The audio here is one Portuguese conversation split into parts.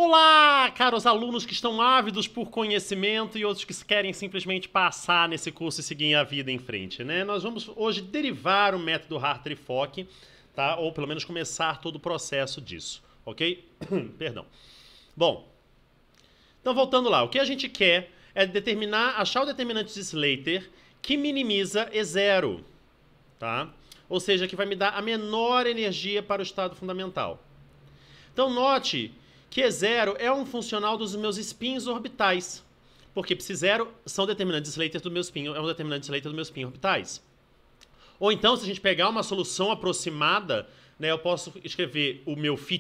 Olá, caros alunos que estão ávidos por conhecimento e outros que querem simplesmente passar nesse curso e seguir a vida em frente, né? Nós vamos hoje derivar o método Hartree-Fock, tá? Ou pelo menos começar todo o processo disso, ok? Perdão. Bom, então voltando lá, o que a gente quer é achar o determinante de Slater que minimiza E0, tá? Ou seja, que vai me dar a menor energia para o estado fundamental. Então note que E0 é um funcional dos meus spins orbitais. Porque ψ0 são determinantes de Slater do meu spin, é um determinante de Slater dos meus spin orbitais. Ou então, se a gente pegar uma solução aproximada, né, eu posso escrever o meu φ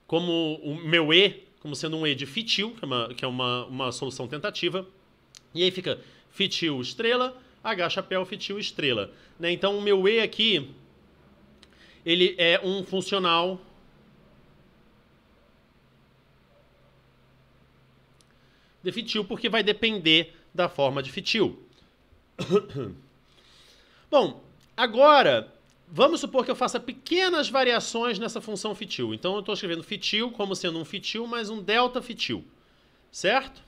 como o meu E, como sendo um E de φ, que é uma solução tentativa. E aí fica φ estrela, H chapéu φ estrela. Né? Então o meu E aqui, ele é um funcional de φ porque vai depender da forma de φ. Bom, agora vamos supor que eu faça pequenas variações nessa função φ. Então eu estou escrevendo φ como sendo um φ mais um delta φ, certo?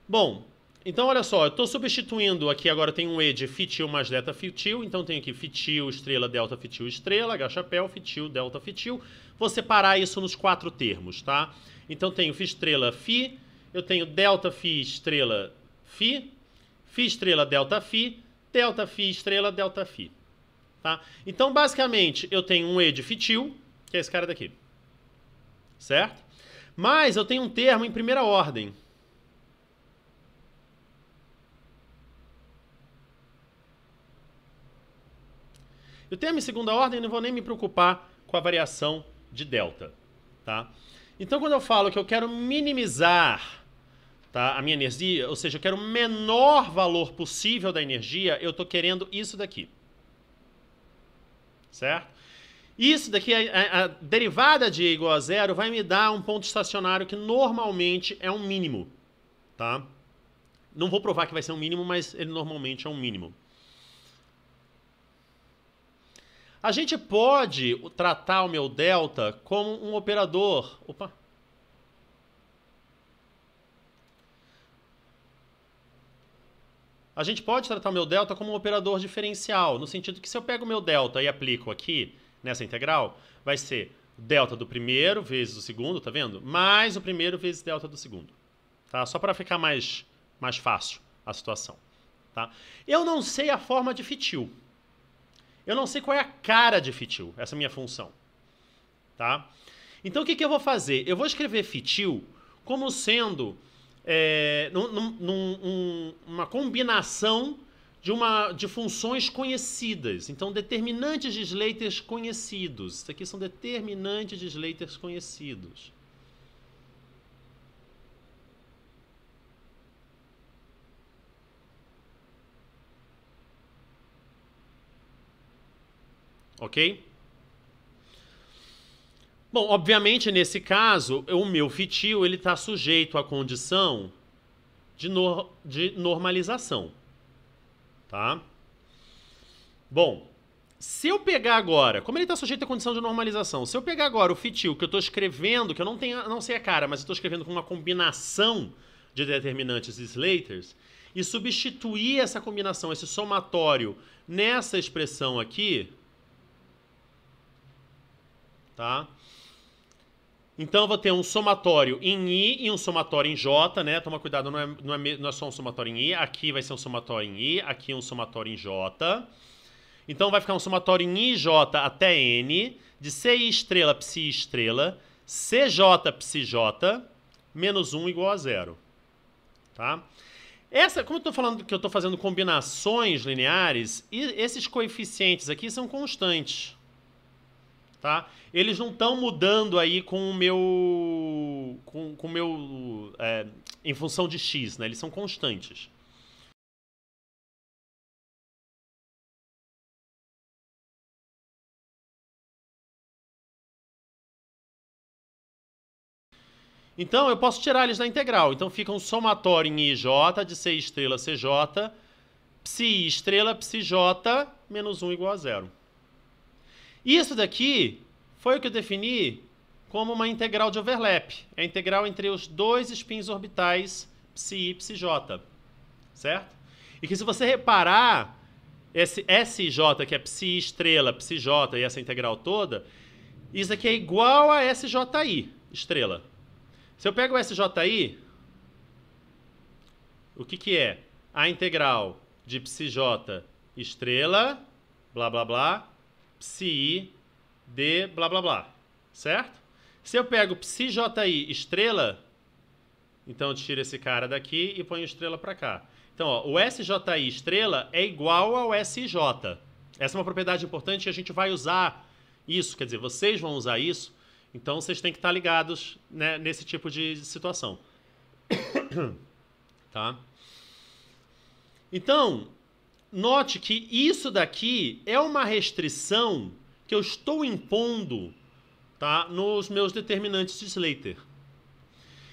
Bom, então olha só, eu estou substituindo aqui agora, tem um E de φ mais delta φ, então tenho aqui φ estrela, delta φ estrela, H chapéu, φ delta φ. Vou separar isso nos 4 termos, tá? Então tenho φ estrela φ, eu tenho delta φ estrela φ, φ estrela delta φ, delta φ estrela delta φ. Tá? Então basicamente eu tenho um E de φ, que é esse cara daqui. Certo? Mas eu tenho um termo em primeira ordem. O termo em segunda ordem, eu não vou nem me preocupar com a variação de delta. Tá? Então, quando eu falo que eu quero minimizar, tá, a minha energia, ou seja, eu quero o menor valor possível da energia, eu estou querendo isso daqui. Certo? Isso daqui, a derivada de E igual a zero, vai me dar um ponto estacionário que normalmente é um mínimo. Tá? Não vou provar que vai ser um mínimo, mas ele normalmente é um mínimo. A gente pode tratar o meu delta como um operador. Opa! A gente pode tratar o meu delta como um operador diferencial, no sentido que se eu pego o meu delta e aplico aqui, nessa integral, vai ser delta do primeiro vezes o segundo, tá vendo? Mais o primeiro vezes delta do segundo. Tá? Só para ficar mais fácil a situação. Tá? Eu não sei a forma de φ. Eu não sei qual é a cara de φ, essa minha função. Tá? Então o que eu vou fazer? Eu vou escrever φ como sendo uma combinação de funções conhecidas. Então, determinantes de Slater conhecidos. Isso aqui são determinantes de Slater conhecidos. Ok? Bom, obviamente, nesse caso, o meu φ ele está sujeito à condição de normalização. Tá? Bom, se eu pegar agora, como ele está sujeito à condição de normalização, se eu pegar agora o φ que eu estou escrevendo, que eu não sei a cara, mas eu estou escrevendo com uma combinação de determinantes Slaters, e substituir essa combinação, esse somatório, nessa expressão aqui, tá? Então eu vou ter um somatório em I e um somatório em J, né? Toma cuidado, não é só um somatório em I. Aqui vai ser um somatório em I, aqui um somatório em J. Então vai ficar um somatório em I, J até N, de CI estrela, Psi estrela, CJ, Psi J, menos 1 igual a 0. Tá? Como eu estou falando que eu estou fazendo combinações lineares, esses coeficientes aqui são constantes. Tá? Eles não estão mudando aí com o meu, em função de x, né? Eles são constantes. Então eu posso tirar eles da integral. Então fica um somatório em IJ de C estrela CJ, Psi estrela Psi J, menos 1 igual a 0. Isso daqui foi o que eu defini como uma integral de overlap. É a integral entre os dois spins orbitais psi e psj, certo? E que se você reparar, esse SJ, que é psi estrela, psj e essa integral toda, isso aqui é igual a SJI, estrela. Se eu pego o SJI, o que é? A integral de psj estrela, blá blá blá, psi de blá blá blá, certo? Se eu pego psji estrela, então eu tiro esse cara daqui e ponho estrela para cá. Então, ó, o SJI estrela é igual ao SJ. Essa é uma propriedade importante e a gente vai usar isso, quer dizer, vocês vão usar isso, então vocês têm que estar ligados, né, nesse tipo de situação. Tá? Então, note que isso daqui é uma restrição que eu estou impondo, tá, nos meus determinantes de Slater.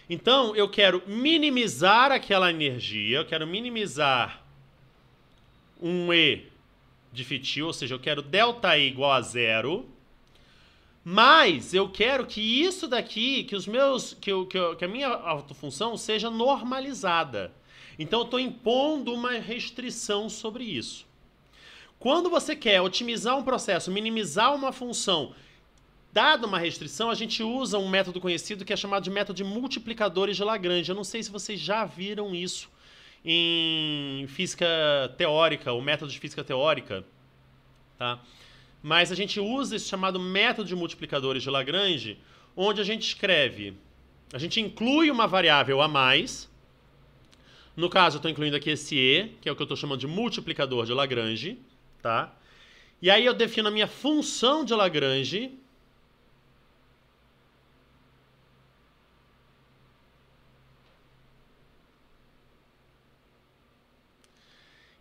Então, eu quero minimizar aquela energia, eu quero minimizar um E de fitil, ou seja, eu quero ΔE igual a zero, mas eu quero que isso daqui, que a minha autofunção seja normalizada. Então, eu estou impondo uma restrição sobre isso. Quando você quer otimizar um processo, minimizar uma função, dada uma restrição, a gente usa um método conhecido que é chamado de método de multiplicadores de Lagrange. Eu não sei se vocês já viram isso em física teórica, o método de física teórica, tá? Mas a gente usa esse chamado método de multiplicadores de Lagrange, onde a gente escreve, a gente inclui uma variável a mais. No caso, eu estou incluindo aqui esse E, que é o que eu estou chamando de multiplicador de Lagrange, tá? E aí eu defino a minha função de Lagrange,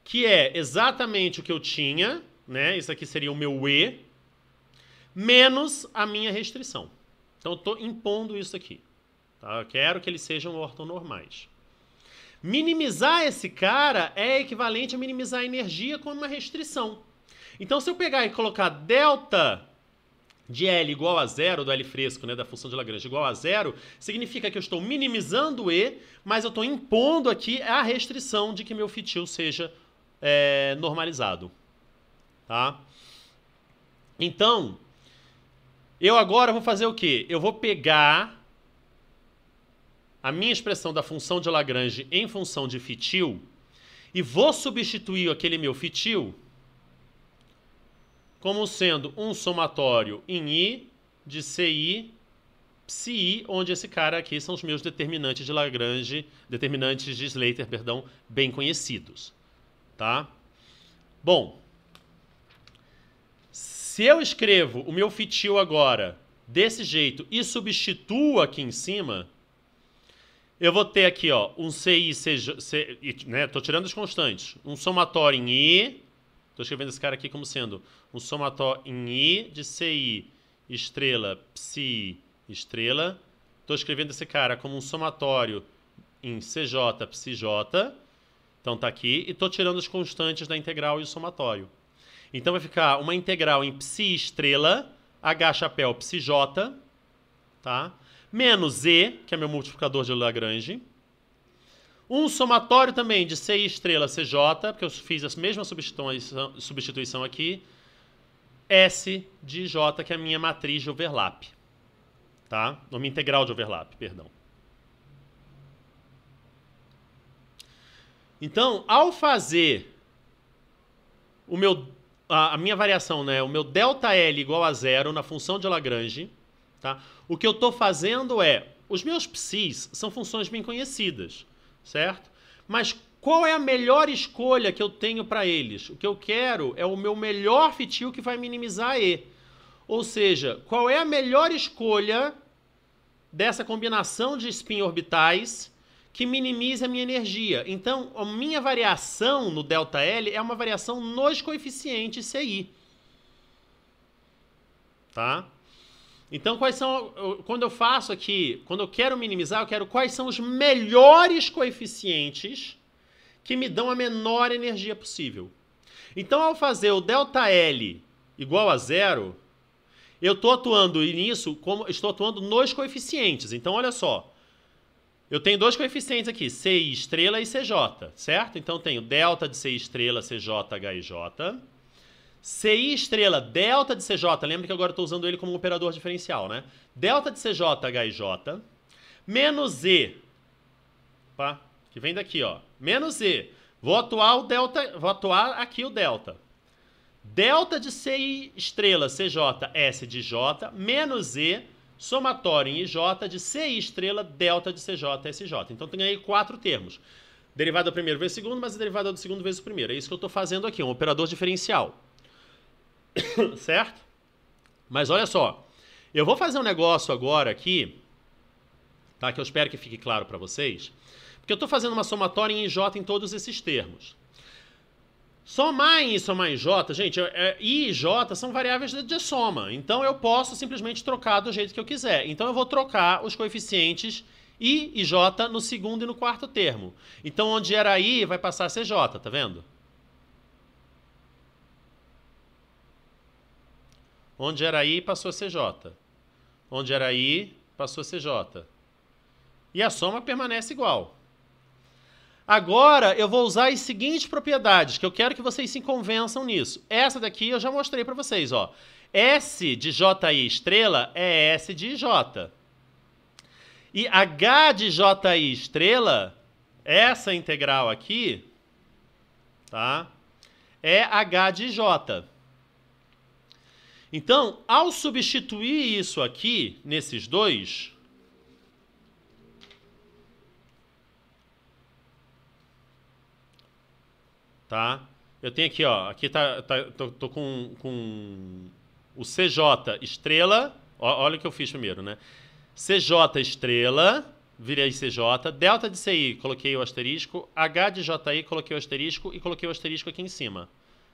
que é exatamente o que eu tinha, né? Isso aqui seria o meu E, menos a minha restrição. Então, eu estou impondo isso aqui. Tá? Eu quero que eles sejam ortonormais. Minimizar esse cara é equivalente a minimizar a energia com uma restrição. Então, se eu pegar e colocar delta de L igual a zero, do L fresco, né, da função de Lagrange igual a zero, significa que eu estou minimizando o E, mas eu estou impondo aqui a restrição de que meu fitil seja normalizado. Tá? Então, eu agora vou fazer o quê? Eu vou pegar a minha expressão da função de Lagrange em função de fitil e vou substituir aquele meu fitil como sendo um somatório em I de CI, psi, onde esse cara aqui são os meus determinantes de Lagrange, determinantes de Slater, perdão, bem conhecidos. Tá? Bom, se eu escrevo o meu fitil agora desse jeito e substituo aqui em cima, eu vou ter aqui, ó, um CI, né, tô tirando as constantes, um somatório em I, tô escrevendo esse cara aqui como sendo um somatório em I de CI, estrela, psi, estrela. Tô escrevendo esse cara como um somatório em CJ, psij. Então tá aqui, e tô tirando as constantes da integral e o somatório. Então vai ficar uma integral em psi estrela, H chapéu psij, tá? Menos E, que é meu multiplicador de Lagrange. Um somatório também de CI estrela CJ, porque eu fiz a mesma substituição aqui. S de J, que é a minha matriz de overlap. Tá? Uma integral de overlap, perdão. Então, ao fazer a minha variação, né, o meu ΔL igual a zero na função de Lagrange, tá? O que eu estou fazendo é, os meus psis são funções bem conhecidas, certo? Mas qual é a melhor escolha que eu tenho para eles? O que eu quero é o meu melhor fitil que vai minimizar E. Ou seja, qual é a melhor escolha dessa combinação de spin orbitais que minimize a minha energia? Então, a minha variação no ΔL é uma variação nos coeficientes CI. Tá? Então, quais são, quando eu faço aqui, quando eu quero minimizar, eu quero quais são os melhores coeficientes que me dão a menor energia possível. Então, ao fazer o ΔL igual a zero, eu estou atuando nisso, como estou atuando nos coeficientes. Então, olha só. Eu tenho dois coeficientes aqui, CI estrela e CJ, certo? Então, eu tenho delta de CI estrela, CJ, HIJ. CI estrela, delta de CJ, lembra que agora eu estou usando ele como um operador diferencial, né? Delta de CJ, HIJ, menos E, tá? Que vem daqui, ó. Menos E. Vou atuar aqui o delta. Delta de CI estrela, CJ, S de J, menos E, somatório em IJ de CI estrela, delta de CJ, SJ. Então, tem aí 4 termos. Derivada do primeiro vezes o segundo, mas a derivada do segundo vezes o primeiro. É isso que eu estou fazendo aqui, um operador diferencial. Certo? Mas olha só. Eu vou fazer um negócio agora aqui, tá? Que eu espero que fique claro para vocês. Porque eu estou fazendo uma somatória em IJ em todos esses termos. Somar em I, somar em J, gente, I e J são variáveis de soma. Então, eu posso simplesmente trocar do jeito que eu quiser. Então, eu vou trocar os coeficientes I e J no segundo e no quarto termo. Então, onde era I, vai passar a ser J, tá vendo? Onde era I, passou a ser J. Onde era I, passou a ser J. E a soma permanece igual. Agora, eu vou usar as seguintes propriedades, que eu quero que vocês se convençam nisso. Essa daqui eu já mostrei para vocês, ó. S de JI estrela é S de J. E H de JI estrela, essa integral aqui, tá? É H de J. Então, ao substituir isso aqui, nesses dois, tá? Eu tenho aqui, ó, aqui tô com o CJ estrela, olha o que eu fiz primeiro, né? CJ estrela, virei CJ, delta de CI, coloquei o asterisco, H de JI, coloquei o asterisco e coloquei o asterisco aqui em cima,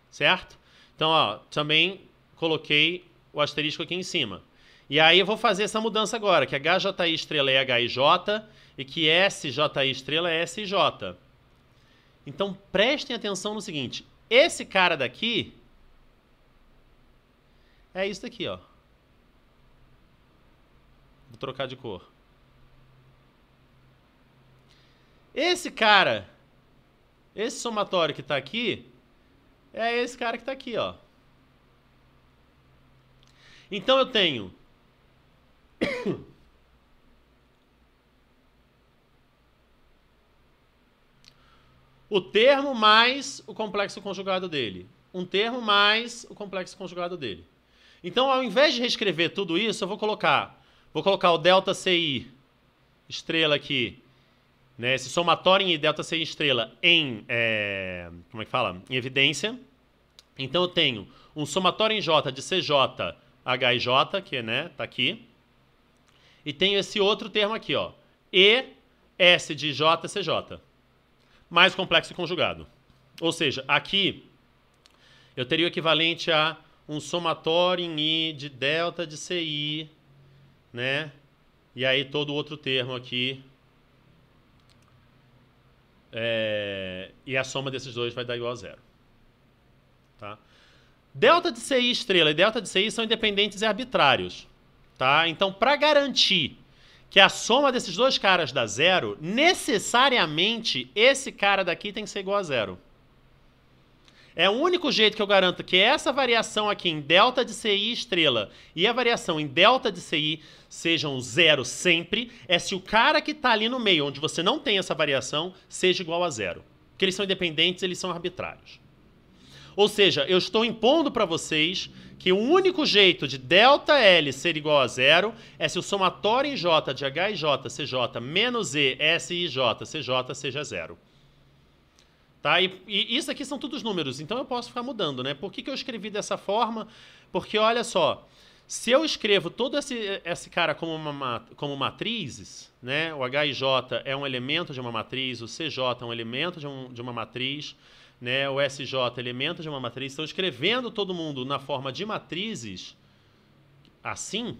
certo? Então, ó, também coloquei o asterisco aqui em cima. E aí eu vou fazer essa mudança agora, que HJI estrela é HIJ e que SJI estrela é SJ. Então, prestem atenção no seguinte. Esse cara daqui é isso daqui, ó. Vou trocar de cor. Esse cara, esse somatório que está aqui, é esse cara que está aqui, ó. Então, eu tenho o termo mais o complexo conjugado dele. Um termo mais o complexo conjugado dele. Então, ao invés de reescrever tudo isso, eu vou colocar o delta CI estrela aqui, né, esse somatório em delta CI estrela em, como é que fala? Em evidência. Então, eu tenho um somatório em J de CJ, HIJ, que né, tá aqui. E tenho esse outro termo aqui, ó, E, S de J, CJ. Mais o complexo conjugado. Ou seja, aqui eu teria o equivalente a um somatório em I de delta de CI, né? E aí todo o outro termo aqui. E a soma desses dois vai dar igual a zero. Tá? Delta de CI estrela e delta de CI são independentes e arbitrários. Tá? Então, para garantir que a soma desses dois caras dá zero, necessariamente esse cara daqui tem que ser igual a zero. É o único jeito que eu garanto que essa variação aqui em delta de CI estrela e a variação em delta de CI sejam zero sempre, é se o cara que está ali no meio, onde você não tem essa variação, seja igual a zero. Porque eles são independentes, eles são arbitrários. Ou seja, eu estou impondo para vocês que o único jeito de ΔL ser igual a zero é se o somatório em J de HIJ, CJ menos E, SIJ, CJ seja zero. Tá? E isso aqui são todos números, então eu posso ficar mudando, né? Por que eu escrevi dessa forma? Porque, olha só, se eu escrevo todo esse cara como matrizes, né? O HIJ é um elemento de uma matriz, o CJ é um elemento de uma matriz, né? O SJ é elemento de uma matriz. Então, escrevendo todo mundo na forma de matrizes, assim,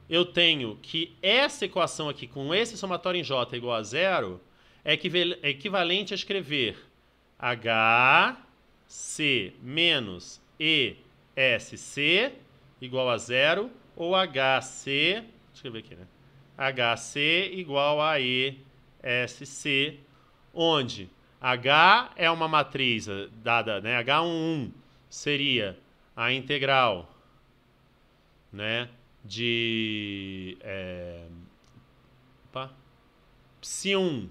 eu tenho que essa equação aqui com esse somatório em J igual a zero é equivalente a escrever HC menos ESC igual a 0 ou HC, deixa eu escrever aqui, né? HC igual a ESC, onde H é uma matriz dada, né? H11 seria a integral, né, de psi1,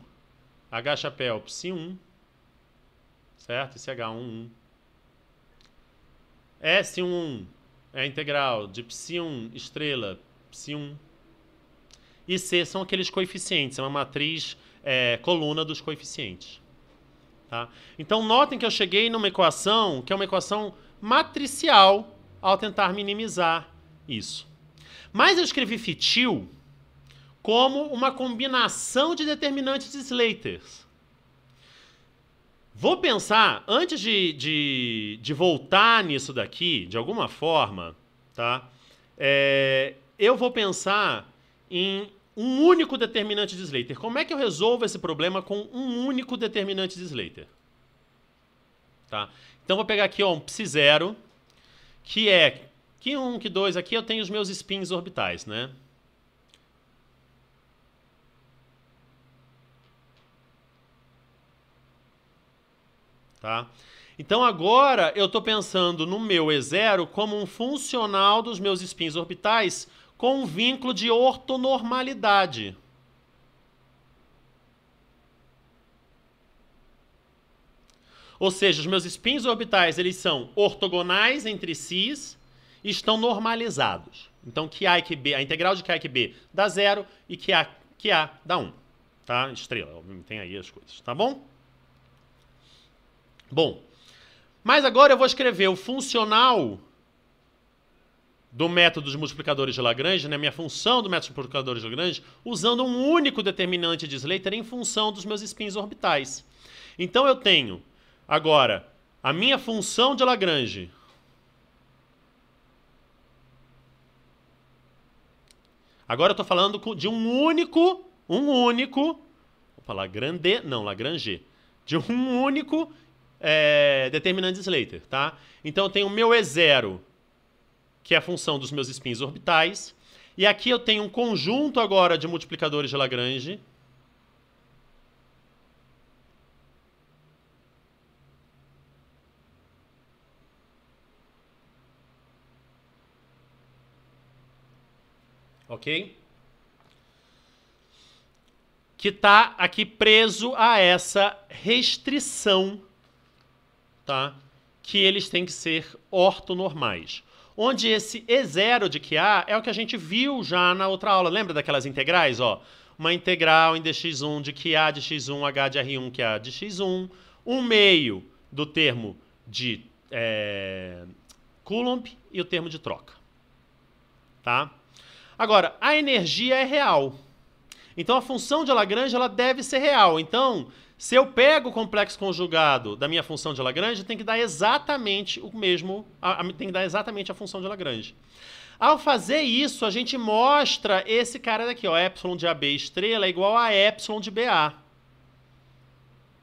H chapéu psi1, certo? Esse H11. S11 é a integral de psi1 estrela psi1. E C são aqueles coeficientes, é uma matriz coluna dos coeficientes. Tá? Então, notem que eu cheguei numa equação que é uma equação matricial ao tentar minimizar isso. Mas eu escrevi Fitil como uma combinação de determinantes de Slater. Vou pensar, antes de voltar nisso daqui, de alguma forma, tá? Eu vou pensar em um único determinante de Slater. Como é que eu resolvo esse problema com um único determinante de Slater? Tá? Então, vou pegar aqui ó, um psi0, que é Q1, Q2, aqui eu tenho os meus spins orbitais, né? Tá? Então agora eu estou pensando no meu E0 como um funcional dos meus spins orbitais com um vínculo de ortonormalidade. Ou seja, os meus spins orbitais eles são ortogonais entre si e estão normalizados. Então QA e QB, a integral de QA e QB dá 0 e QA dá 1. Tá? Estrela, tem aí as coisas, tá bom? Bom, mas agora eu vou escrever o funcional do método de multiplicadores de Lagrange, né, minha função do método de multiplicadores de Lagrange, usando um único determinante de Slater em função dos meus spins orbitais. Então eu tenho agora a minha função de Lagrange agora eu estou falando de um único, opa, Lagrange, de um único determinante de Slater, tá? Então eu tenho o meu E0, que é a função dos meus spins orbitais, e aqui eu tenho um conjunto agora de multiplicadores de Lagrange. Ok? Que está aqui preso a essa restrição, tá? Que eles têm que ser ortonormais. Onde esse E0 de QA é o que a gente viu já na outra aula. Lembra daquelas integrais? Ó? Uma integral em dx1 de QA de x1, h de R1, QA de x1. 1/2 do termo de Coulomb e o termo de troca. Tá? Agora, a energia é real. Então, a função de Lagrange ela deve ser real. Então, se eu pego o complexo conjugado da minha função de Lagrange, tem que dar exatamente o mesmo, tem que dar exatamente a função de Lagrange. Ao fazer isso, a gente mostra esse cara daqui, ó, epsilon de AB estrela é igual a epsilon de BA.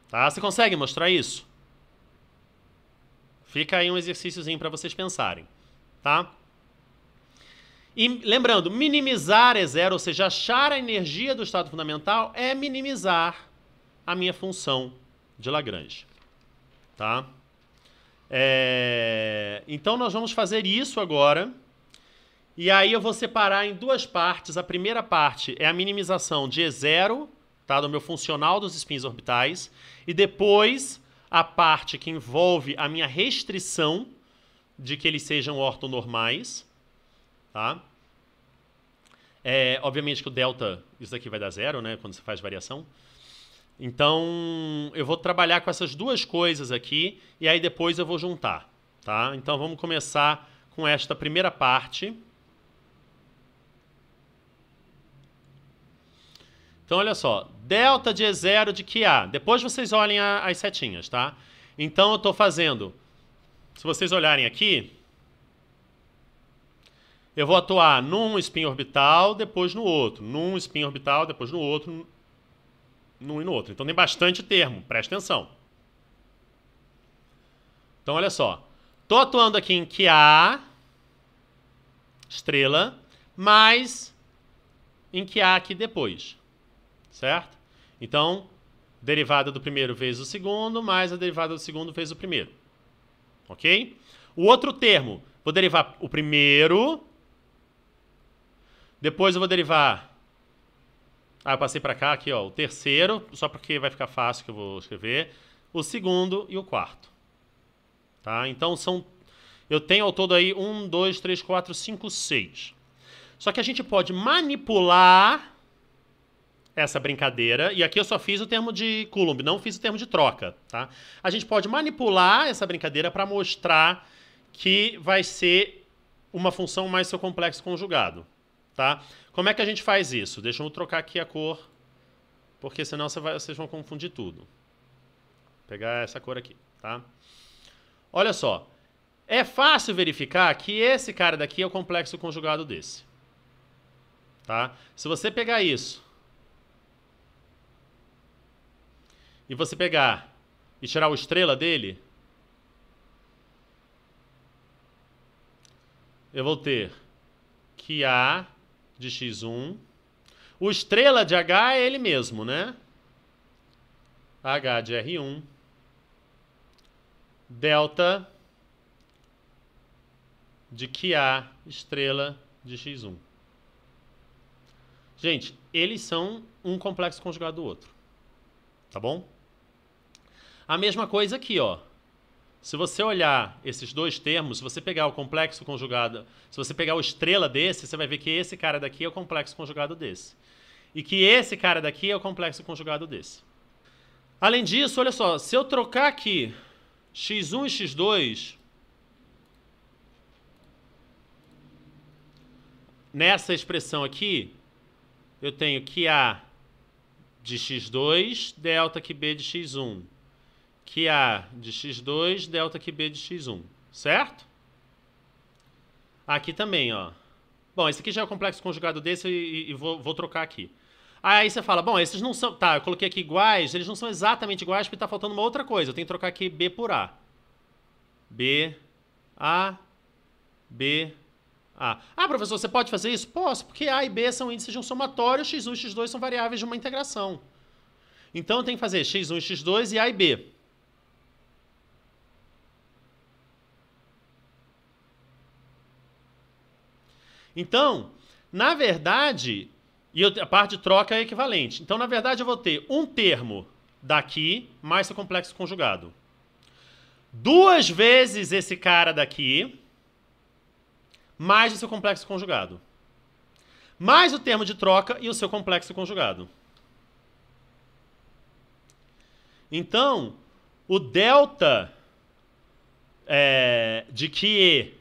Tá? Você consegue mostrar isso? Fica aí um exercíciozinho para vocês pensarem, tá? E lembrando, minimizar E0, ou seja, achar a energia do estado fundamental, é minimizar a minha função de Lagrange. Tá? Então, nós vamos fazer isso agora. E aí eu vou separar em duas partes. A primeira parte é a minimização de E0, tá? Do meu funcional dos spins orbitais. E depois, a parte que envolve a minha restrição de que eles sejam ortonormais. Tá? Obviamente que o delta, isso daqui vai dar 0, né? Quando você faz variação. Então, eu vou trabalhar com essas duas coisas aqui e aí depois eu vou juntar, tá? Então, vamos começar com esta primeira parte. Então, olha só. Delta de E0 de QA. Depois vocês olhem as setinhas, tá? Então, eu estou fazendo... Se vocês olharem aqui, eu vou atuar num spin orbital, depois no outro. Num spin orbital, depois no outro... num e no outro. Então tem bastante termo, presta atenção. Então olha só. Estou atuando aqui em QA. estrela, mais em que há aqui depois, certo? Então, derivada do primeiro vezes o segundo, mais a derivada do segundo vezes o primeiro. Ok? O outro termo, vou derivar o primeiro, depois eu vou derivar... eu passei para cá, aqui, ó, o terceiro, só porque vai ficar fácil que eu vou escrever, o segundo e o quarto. Tá? Então, eu tenho ao todo aí 1, 2, 3, 4, 5, 6. Só que a gente pode manipular essa brincadeira, e aqui eu só fiz o termo de Coulomb, não fiz o termo de troca, tá? A gente pode manipular essa brincadeira para mostrar que vai ser uma função mais seu complexo conjugado, tá? Como é que a gente faz isso? Deixa eu trocar aqui a cor, porque senão vocês vão confundir tudo. Vou pegar essa cor aqui, tá? Olha só, é fácil verificar que esse cara daqui é o complexo conjugado desse, tá? Se você pegar isso e você pegar e tirar o estrela dele, eu vou ter que A de x1, o estrela de H é ele mesmo, né? H de R1, delta de QA estrela de x1. Gente, eles são um complexo conjugado do outro, tá bom? A mesma coisa aqui, ó. Se você olhar esses dois termos, se você pegar o complexo conjugado, se você pegar o estrela desse, você vai ver que esse cara daqui é o complexo conjugado desse. E que esse cara daqui é o complexo conjugado desse. Além disso, olha só, se eu trocar aqui x1 e x2, nessa expressão aqui, eu tenho que A de x2, delta que B de x1. Que A de x2, delta que B de x1, certo? Aqui também, ó. Bom, esse aqui já é o complexo conjugado desse e vou trocar aqui. Aí você fala, bom, esses não são... Tá, eu coloquei aqui iguais, eles não são exatamente iguais porque tá faltando uma outra coisa. Eu tenho que trocar aqui B por A. B, A, B, A. Ah, professor, você pode fazer isso? Posso, porque A e B são índices de um somatório, x1 e x2 são variáveis de uma integração. Então eu tenho que fazer x1 e x2 e A e B. Então, na verdade, a parte de troca é equivalente. Então, na verdade, eu vou ter um termo daqui mais seu complexo conjugado. Duas vezes esse cara daqui mais o seu complexo conjugado. Mais o termo de troca e o seu complexo conjugado. Então, o delta de QE...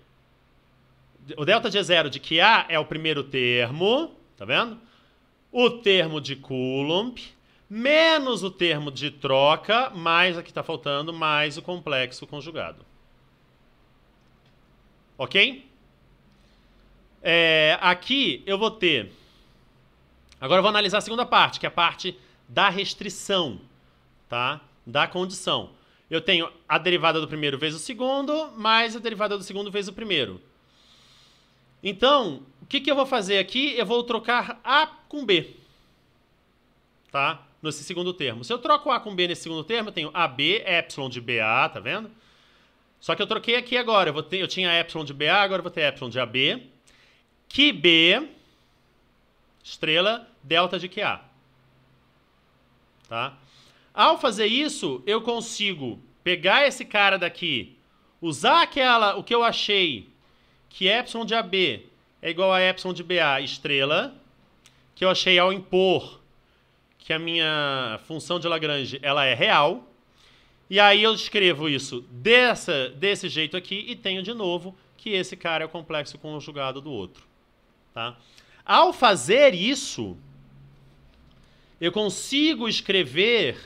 O delta de E0 de QA é o primeiro termo, tá vendo? O termo de Coulomb, menos o termo de troca, mais aqui está faltando, mais o complexo conjugado. Ok? Aqui eu vou ter... Agora eu vou analisar a segunda parte, que é a parte da restrição, tá? Da condição. Eu tenho a derivada do primeiro vezes o segundo, mais a derivada do segundo vezes o primeiro. Então, o que eu vou fazer aqui? Eu vou trocar A com B, tá? Nesse segundo termo. Se eu troco A com B nesse segundo termo, eu tenho AB, epsilon de BA, tá vendo? Só que eu troquei aqui agora. Eu tinha epsilon de BA, agora eu vou ter epsilon de AB. Que B, estrela, delta de QA. Tá? Ao fazer isso, eu consigo pegar esse cara daqui, usar o que eu achei... que epsilon de AB é igual a epsilon de BA estrela, que eu achei ao impor que a minha função de Lagrange ela é real, e aí eu escrevo isso desse jeito aqui e tenho de novo que esse cara é o complexo conjugado do outro. Tá? Ao fazer isso, eu consigo escrever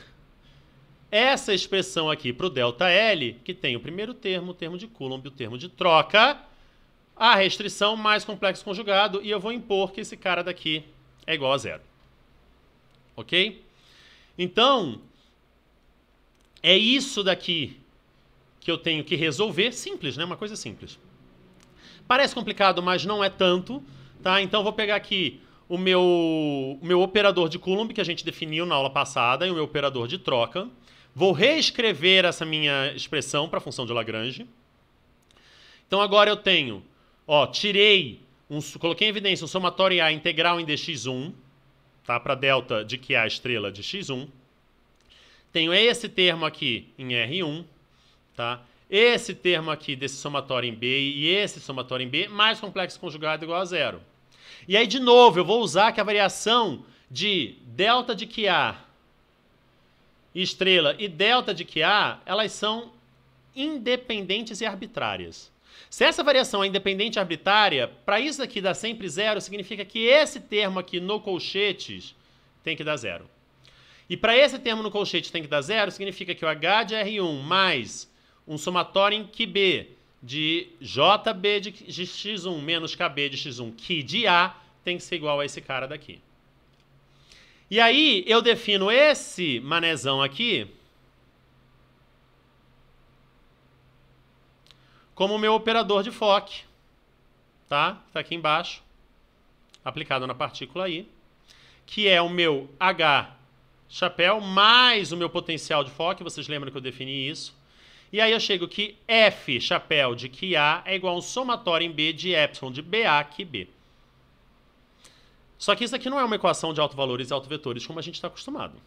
essa expressão aqui para o ΔL, que tem o primeiro termo, o termo de Coulomb e o termo de troca, a restrição mais complexo conjugado, e eu vou impor que esse cara daqui é igual a zero. Ok? Então, é isso daqui que eu tenho que resolver. Simples, né? Uma coisa simples. Parece complicado, mas não é tanto, tá? Então eu vou pegar aqui o meu operador de Coulomb, que a gente definiu na aula passada, e o meu operador de troca. Vou reescrever essa minha expressão para a função de Lagrange. Então agora eu tenho, ó, coloquei em evidência um somatório A integral em dx1, tá? Para delta de QA estrela de x1. Tenho esse termo aqui em R1, tá? Esse termo aqui desse somatório em B e esse somatório em B, mais complexo conjugado igual a zero. E aí, de novo, eu vou usar que a variação de delta de QA estrela e delta de QA, elas são independentes e arbitrárias. Se essa variação é independente e arbitrária, para isso aqui dar sempre zero, significa que esse termo aqui no colchetes tem que dar zero. E para esse termo no colchete tem que dar zero, significa que o H de R1 mais um somatório em QB de JB de x1 menos KB de x1 que de A tem que ser igual a esse cara daqui. E aí eu defino esse manezão aqui como o meu operador de Fock, tá? Tá aqui embaixo, aplicado na partícula I, que é o meu H chapéu mais o meu potencial de Fock, vocês lembram que eu defini isso? E aí eu chego que F chapéu de QA é igual a um somatório em B de epsilon de BA que B. Só que isso aqui não é uma equação de autovalores e autovetores como a gente está acostumado,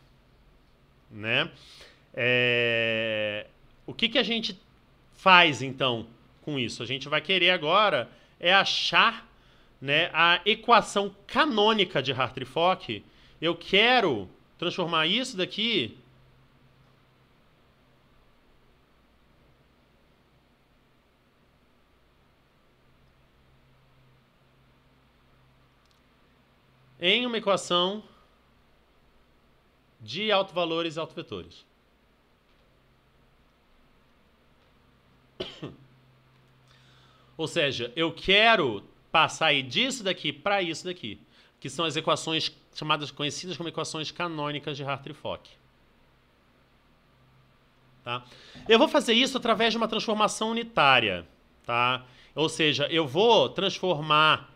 né? O que a gente faz então com isso? A gente vai querer agora achar, né, a equação canônica de Hartree-Fock. Eu quero transformar isso daqui em uma equação de autovalores e autovetores. Ou seja, eu quero passar aí disso daqui para isso daqui, que são as equações conhecidas como equações canônicas de Hartree-Fock. Tá? Eu vou fazer isso através de uma transformação unitária, tá? Ou seja, eu vou transformar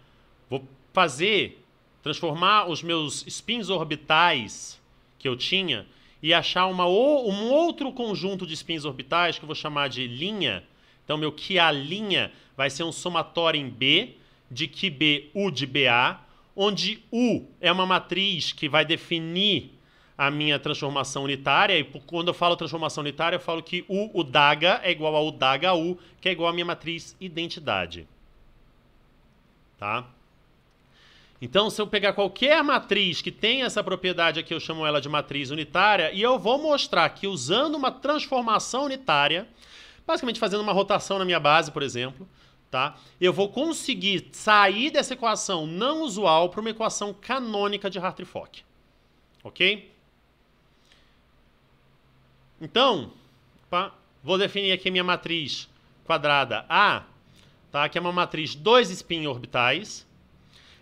os meus spins orbitais que eu tinha e achar um outro conjunto de spins orbitais que eu vou chamar de linha. Então, meu QA' vai ser um somatório em B de QB U de BA, onde U é uma matriz que vai definir a minha transformação unitária. E quando eu falo transformação unitária, eu falo que U daga é igual a U daga U, que é igual à minha matriz identidade. Tá? Então, se eu pegar qualquer matriz que tenha essa propriedade aqui, eu chamo ela de matriz unitária, e eu vou mostrar que usando uma transformação unitária, basicamente fazendo uma rotação na minha base, por exemplo, tá? Eu vou conseguir sair dessa equação não usual para uma equação canônica de Hartree-Fock. Ok? Então, vou definir aqui minha matriz quadrada A, tá? Que é uma matriz 2 spin orbitais,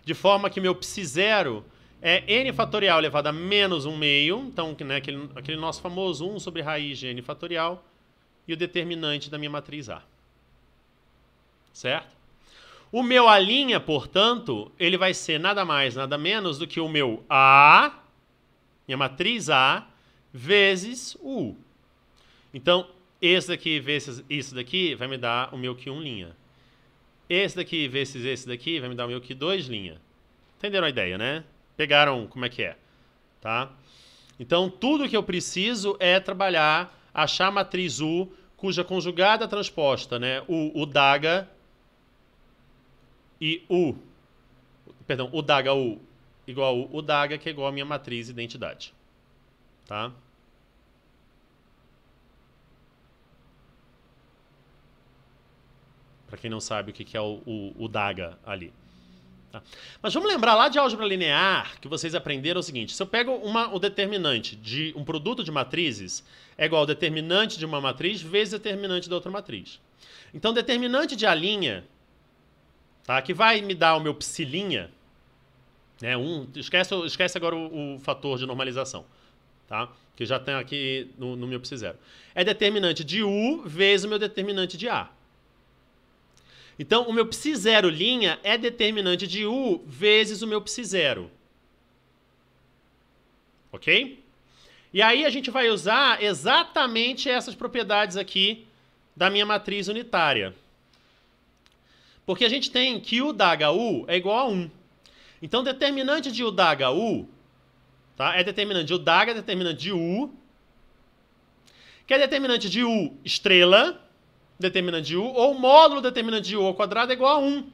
de forma que meu psi0 é n fatorial elevado a menos 1 meio, então, né, aquele nosso famoso 1 sobre raiz de n fatorial, e o determinante da minha matriz A. Certo? O meu A', portanto, ele vai ser nada mais, nada menos do que o meu A, minha matriz A, vezes o U. Então, esse daqui vezes isso daqui vai me dar o meu Q1'. Esse daqui vezes esse daqui vai me dar o meu Q2'. Entenderam a ideia, né? Pegaram como é que é, tá? Então, tudo que eu preciso é trabalhar, achar a matriz U, cuja conjugada transposta, né? O daga e o daga U igual o daga, que é igual a minha matriz identidade. Tá? Para quem não sabe o que é o daga ali. Tá? Mas vamos lembrar lá de álgebra linear que vocês aprenderam o seguinte: se eu pego o determinante de um produto de matrizes, é igual ao determinante de uma matriz vezes determinante da outra matriz. Então, determinante de A', tá, que vai me dar o meu psi', né, esquece agora o fator de normalização, tá, que já tem aqui no meu psi0. É determinante de U vezes o meu determinante de A. Então, o meu psi0' é determinante de U vezes o meu psi0. Ok? E aí a gente vai usar exatamente essas propriedades aqui da minha matriz unitária. Porque a gente tem que U da HU é igual a 1. Então, determinante de U da HU, tá, é determinante de U da H, é determinante de U, que é determinante de U estrela, determinante de U, ou módulo determinante de U ao quadrado é igual a 1.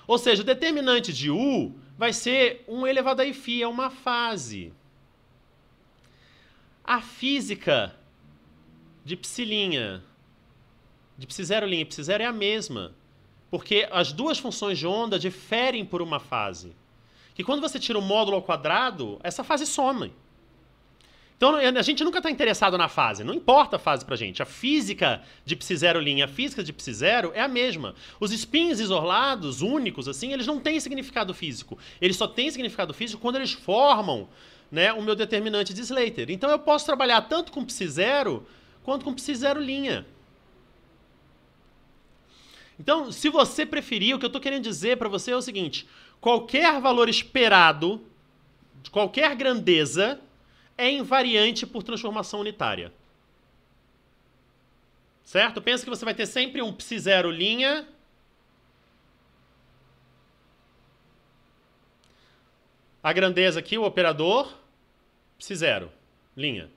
Ou seja, o determinante de U vai ser 1 elevado a φ, é uma fase. A física de psilinha, de psi0' e psi0 é a mesma. Porque as duas funções de onda diferem por uma fase. Que quando você tira o módulo ao quadrado, essa fase some. Então a gente nunca está interessado na fase, não importa a fase pra gente. A física de psi0', a física de psi0 é a mesma. Os spins isolados, únicos, assim, eles não têm significado físico. Eles só têm significado físico quando eles formam, né, o meu determinante de Slater. Então eu posso trabalhar tanto com psi0 quanto com psi0'. Então, se você preferir, o que eu estou querendo dizer para você é o seguinte: qualquer valor esperado, de qualquer grandeza, é invariante por transformação unitária. Certo? Pensa que você vai ter sempre um psi0', a grandeza aqui, o operador, psi0, linha,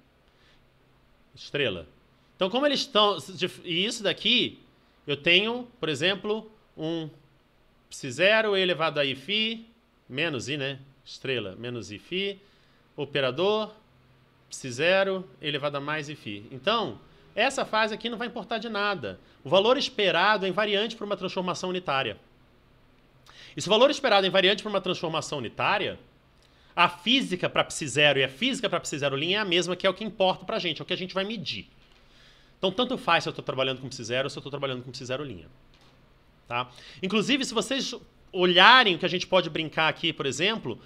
estrela. Então, como eles estão... E isso daqui, eu tenho, por exemplo, um psi0 elevado a φ, menos i, né? Estrela, menos φ, operador, psi0 elevado a mais φ. Então, essa fase aqui não vai importar de nada. O valor esperado é invariante para uma transformação unitária. E se o valor esperado é invariante para uma transformação unitária, a física para psi0 e a física para psi0' é a mesma, que é o que importa para a gente, é o que a gente vai medir. Então, tanto faz se eu estou trabalhando com psi0 ou se eu estou trabalhando com psi0'. Tá? Inclusive, se vocês olharem o que a gente pode brincar aqui, por exemplo,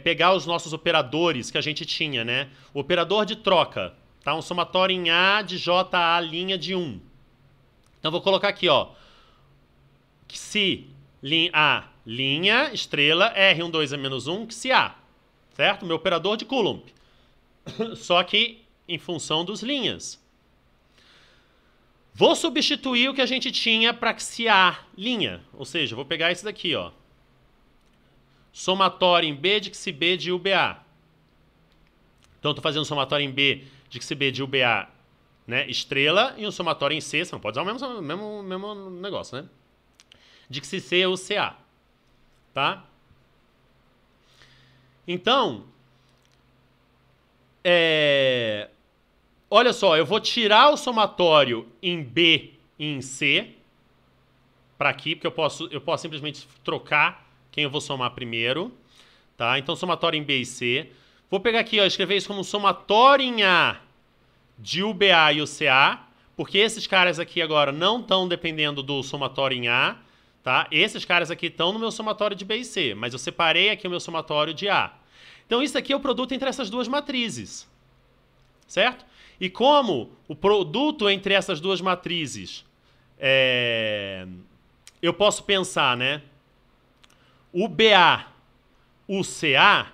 pegar os nossos operadores que a gente tinha, né? O operador de troca, tá? Um somatório em A de JA' de 1. Então, vou colocar aqui, ó, que se A, linha, estrela, R12 é menos 1, que se A, certo? Meu operador de Coulomb. Só que em função dos linhas. Vou substituir o que a gente tinha para se A, linha. Ou seja, vou pegar esse daqui, ó. Somatório em B de que se B de UBA. Então, estou fazendo somatório em B de que se B de UBA, né, estrela, e um somatório em C, você não pode usar o mesmo negócio, né? De que se C ou CA. Tá? Então, olha só, eu vou tirar o somatório em B e em C para aqui, porque eu posso simplesmente trocar quem eu vou somar primeiro. Tá? Então, somatório em B e C. Vou pegar aqui, ó, escrever isso como um somatório em A de UBA e UCA, porque esses caras aqui agora não estão dependendo do somatório em A. Tá? Esses caras aqui estão no meu somatório de B e C, mas eu separei aqui o meu somatório de A. Então, isso aqui é o produto entre essas duas matrizes. Certo? E como o produto entre essas duas matrizes, eu posso pensar, né? O BA, o CA,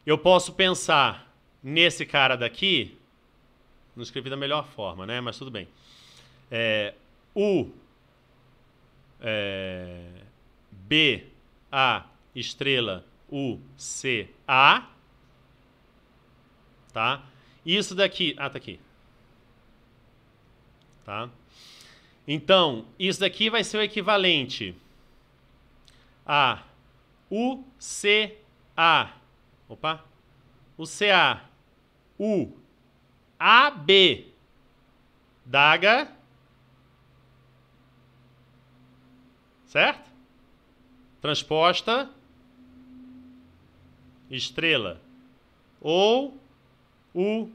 eu posso pensar nesse cara daqui, não escrevi da melhor forma, né? Mas tudo bem. B, A, estrela, U, C, A. Tá? Isso daqui... Ah, tá aqui. Tá? Então, isso daqui vai ser o equivalente a UCA. Opa. UCA. U. AB. Daga. Certo? Transposta. Estrela. Ou o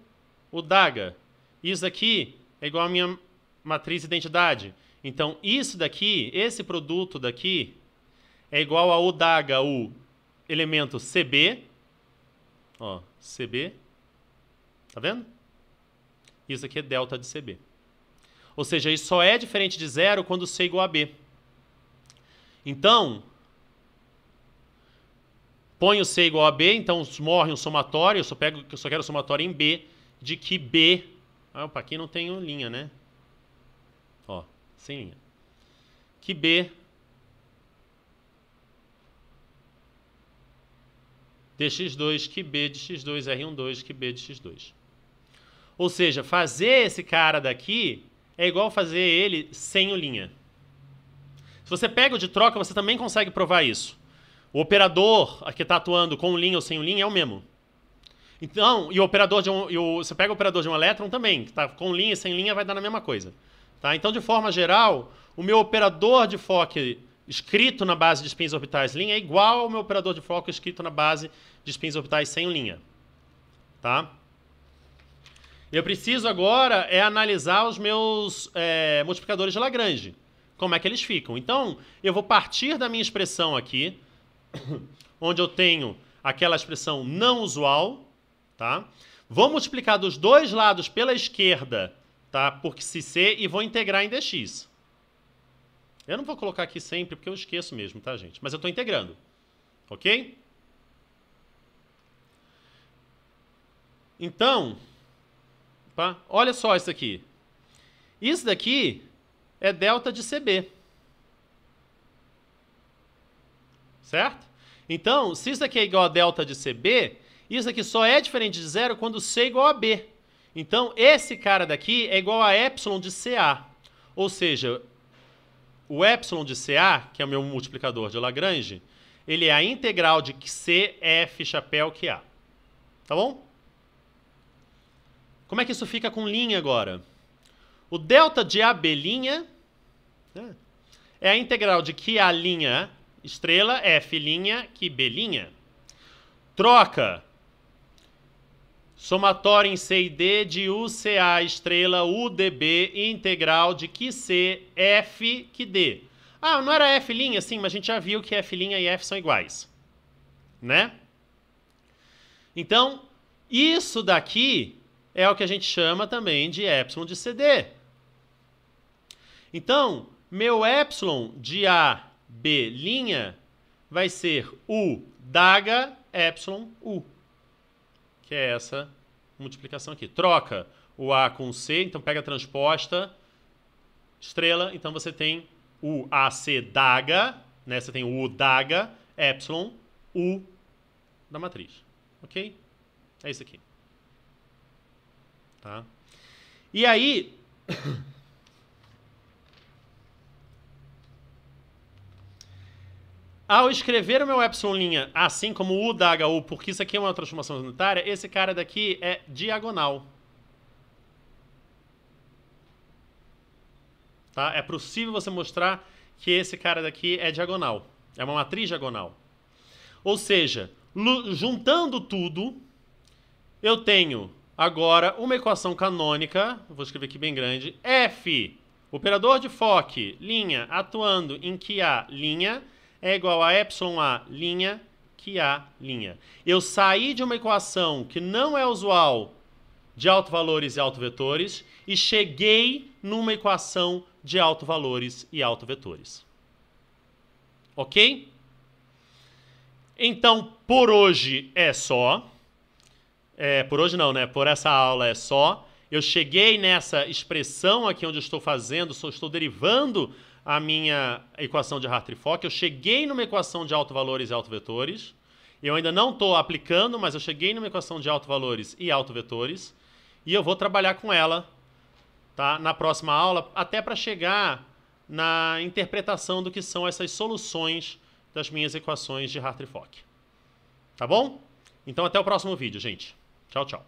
daga. Isso aqui é igual a minha matriz identidade. Então, isso daqui, esse produto daqui, é igual a o daga, o elemento CB. Ó, CB. Tá vendo? Isso aqui é delta de CB. Ou seja, isso só é diferente de zero quando C é igual a B. Então, ponho C igual a B, então morre um somatório, eu só quero somatório em B, de que B... Opa, aqui não tem linha, né? Ó, sem linha. Que B dx2, que B de x2, R12, que B de x2. Ou seja, fazer esse cara daqui é igual fazer ele sem o linha. Se você pega o de troca, você também consegue provar isso. O operador que está atuando com linha ou sem linha é o mesmo. Então, e o operador você pega o operador de um elétron também, que está com linha e sem linha vai dar na mesma coisa. Tá? Então, de forma geral, o meu operador de Fock escrito na base de spins orbitais linha é igual ao meu operador de Fock escrito na base de spins orbitais sem linha. Tá? Eu preciso agora analisar os meus multiplicadores de Lagrange. Como é que eles ficam? Então, eu vou partir da minha expressão aqui, onde eu tenho aquela expressão não usual, tá? Vou multiplicar dos dois lados pela esquerda, tá? Por C, e vou integrar em dx. Eu não vou colocar aqui sempre, porque eu esqueço mesmo, tá, gente? Mas eu estou integrando, ok? Então, tá? Olha só isso aqui. Isso daqui é delta de CB. Certo? Então, se isso aqui é igual a delta de CB, isso aqui só é diferente de zero quando C é igual a B. Então, esse cara daqui é igual a epsilon de CA. Ou seja, o epsilon de CA, que é o meu multiplicador de Lagrange, ele é a integral de C, F, chapéu, que A. Tá bom? Como é que isso fica com linha agora? O delta de AB' é a integral de que A' estrela, F', que B'. Troca somatório em C e D de UCA estrela UDB integral de que C, F, que D. Ah, não era F'? Sim, mas a gente já viu que F' e F são iguais. Né? Então, isso daqui é o que a gente chama também de epsilon de CD. Então, meu epsilon de AB' vai ser U daga epsilon U, que é essa multiplicação aqui. Troca o A com o C, então pega a transposta, estrela, então você tem o AC daga, né? Você tem o U daga epsilon U da matriz. Ok? É isso aqui. Tá? E aí... Ao escrever o meu epsilon linha assim como U da HU, porque isso aqui é uma transformação unitária, esse cara daqui é diagonal. Tá? É possível você mostrar que esse cara daqui é diagonal. É uma matriz diagonal. Ou seja, juntando tudo, eu tenho agora uma equação canônica, vou escrever aqui bem grande, F, operador de Fock, linha, atuando em que A, linha, é igual a epsilon A, linha, que A, linha. Eu saí de uma equação que não é usual de autovalores e autovetores e cheguei numa equação de autovalores e autovetores. Ok? Então, por hoje é só. Por hoje não, né? Por essa aula é só. Eu cheguei nessa expressão aqui onde eu estou fazendo, estou derivando a minha equação de Hartree-Fock. Eu cheguei numa equação de autovalores e autovetores. Eu ainda não estou aplicando, mas eu cheguei numa equação de autovalores e autovetores. E eu vou trabalhar com ela, tá, na próxima aula, até para chegar na interpretação do que são essas soluções das minhas equações de Hartree-Fock. Tá bom? Então até o próximo vídeo, gente. Tchau, tchau.